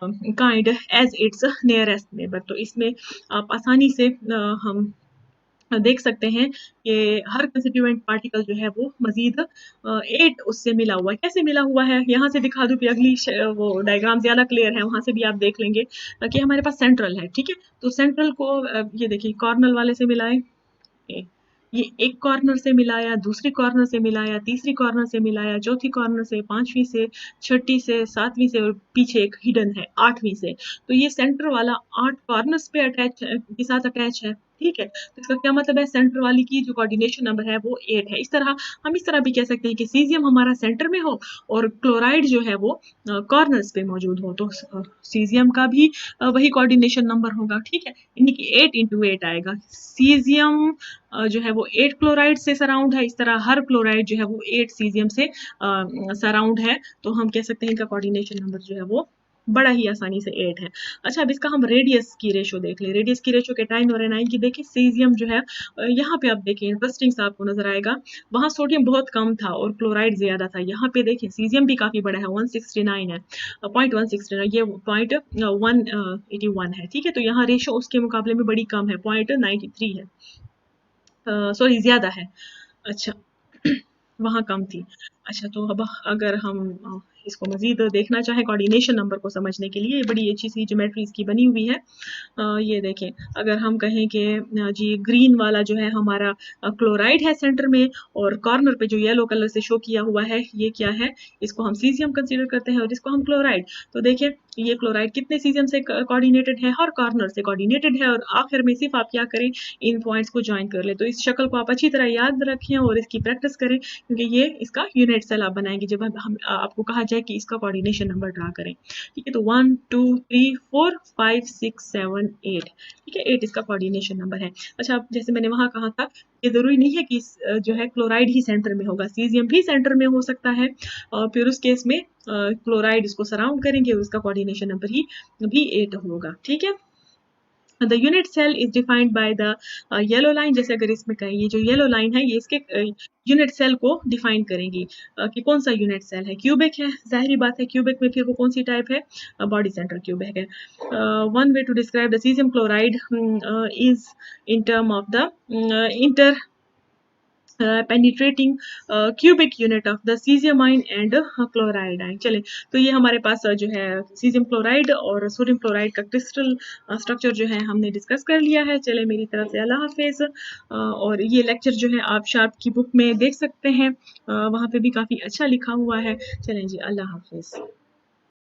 kind as its nearest neighbour. तो इसमें आप आसानी से हम देख सकते हैं कि हर कंस्टिट्यूएंट पार्टिकल जो है वो मजीद 8 उससे मिला हुआ है। कैसे मिला हुआ है, यहाँ से दिखा दूं कि अगली वो डायग्राम ज़्यादा क्लियर है, वहाँ से भी आप देख लेंगे कि हमारे पास सेंट्रल है, ठीक है। तो सेंट्रल को ये देखिए कॉर्नल वाले से मिलाएं, ये एक कॉर्नर से मिलाया, दूसरी कॉर्नर से मिलाया, तीसरी कॉर्नर से मिलाया, चौथी कॉर्नर से, पांचवी से, छठी से, सातवीं से, और पीछे एक हिडन है आठवीं से। तो ये सेंटर वाला 8 कॉर्नर्स पे अटैच के साथ अटैच है, ठीक है। तो इसका क्या मतलब है, सेंटर वाली की जो कोऑर्डिनेशन नंबर है वो 8 है। इस तरह हम इस तरह भी कह सकते हैं कि सीजियम हमारा सेंटर में हो और क्लोराइड जो है वो कॉर्नर्स पे मौजूद हो, तो सीजियम का भी वही कोऑर्डिनेशन नंबर होगा, ठीक है। यानी कि 8 इंटू 8 आएगा। सीजियम जो है वो 8 क्लोराइड से सराउंड है, इस तरह हर क्लोराइड जो है वो 8 सीजियम से सराउंड है। तो हम कह सकते हैं इनका कोऑर्डिनेशन नंबर जो है वो बड़ा ही आसानी से 8 है। अच्छा, अब इसका हम रेडियस की रेशो देख लें। रेडियस की रेशो केटाइन और एनाइन की देखिए। सीजियम जो है यहाँ पे आप देखिए इंटरेस्टिंग सा आपको नजर आएगा, वहाँ सोडियम बहुत कम था और क्लोराइड ज्यादा था। यहाँ पे देखिए सीजियम भी काफी बड़ा है, 169 है, 0.169, ये 0.181 है, ठीक है। तो यहाँ रेशो उसके मुकाबले में बड़ी कम है, 0.93 है, सॉरी ज्यादा है। अच्छा, वहाँ कम थी। अच्छा, तो अब अगर हम इसको मजीद देखना चाहें कोऑर्डिनेशन नंबर को समझने के लिए, ये बड़ी अच्छी सी ज्योमेट्री इसकी बनी हुई है। ये देखें, अगर हम कहें कि जी ग्रीन वाला जो है हमारा क्लोराइड है सेंटर में, और कॉर्नर पे जो येलो कलर से शो किया हुआ है ये क्या है, इसको हम सीजियम कंसीडर करते हैं और इसको हम क्लोराइड। तो देखिए ये क्लोराइड कितने सीजियम से कोऑर्डिनेटेड है, हर कॉर्नर से कोऑर्डिनेटेड है, और आखिर में सिर्फ आप क्या करें, इन पॉइंट्स को ज्वाइन कर ले। तो इस शक्ल को आप अच्छी तरह याद रखें और इसकी प्रैक्टिस करें, क्योंकि ये इसका यूनिट सेल आप बनाएंगे जब हम आपको कहा जाए कि इसका कोऑर्डिनेशन नंबर ड्रा करें, ठीक है। तो 1 2 3 4 5 6 7 8, ठीक है, 8 इसका कोऑर्डिनेशन नंबर है। अच्छा, अब जैसे मैंने वहां कहा था, ये जरूरी नहीं है कि जो है क्लोराइड ही सेंटर में होगा, सीजियम भी सेंटर में हो सकता है, और फिर उस केस में क्लोराइड इसको सराउंड करेंगे और उसका कोऑर्डिनेशन नंबर ही भी 8 होगा, ठीक है। The unit cell is defined by the yellow line. जैसे अगर इसमें कहें ये जो येलो लाइन है ये इसके यूनिट सेल को डिफाइन करेंगी कि कौन सा यूनिट सेल है। क्यूबिक है, जाहिर बात है, क्यूबिक में फिर वो कौन सी टाइप है, बॉडी सेंटर क्यूबिक है। One way to describe the caesium chloride is in term of the interpenetrating cubic unit of the caesium ion and chloride ion. चले, तो ये हमारे पास जो है सीजियम क्लोराइड और सोडियम क्लोराइड का क्रिस्टल स्ट्रक्चर जो है हमने डिस्कस कर लिया है। चले, मेरी तरफ से अल्लाह हाफिज। और ये लेक्चर जो है आप शार्प की बुक में देख सकते हैं, वहाँ पे भी काफ़ी अच्छा लिखा हुआ है। चलें जी, अल्लाह हाफिज।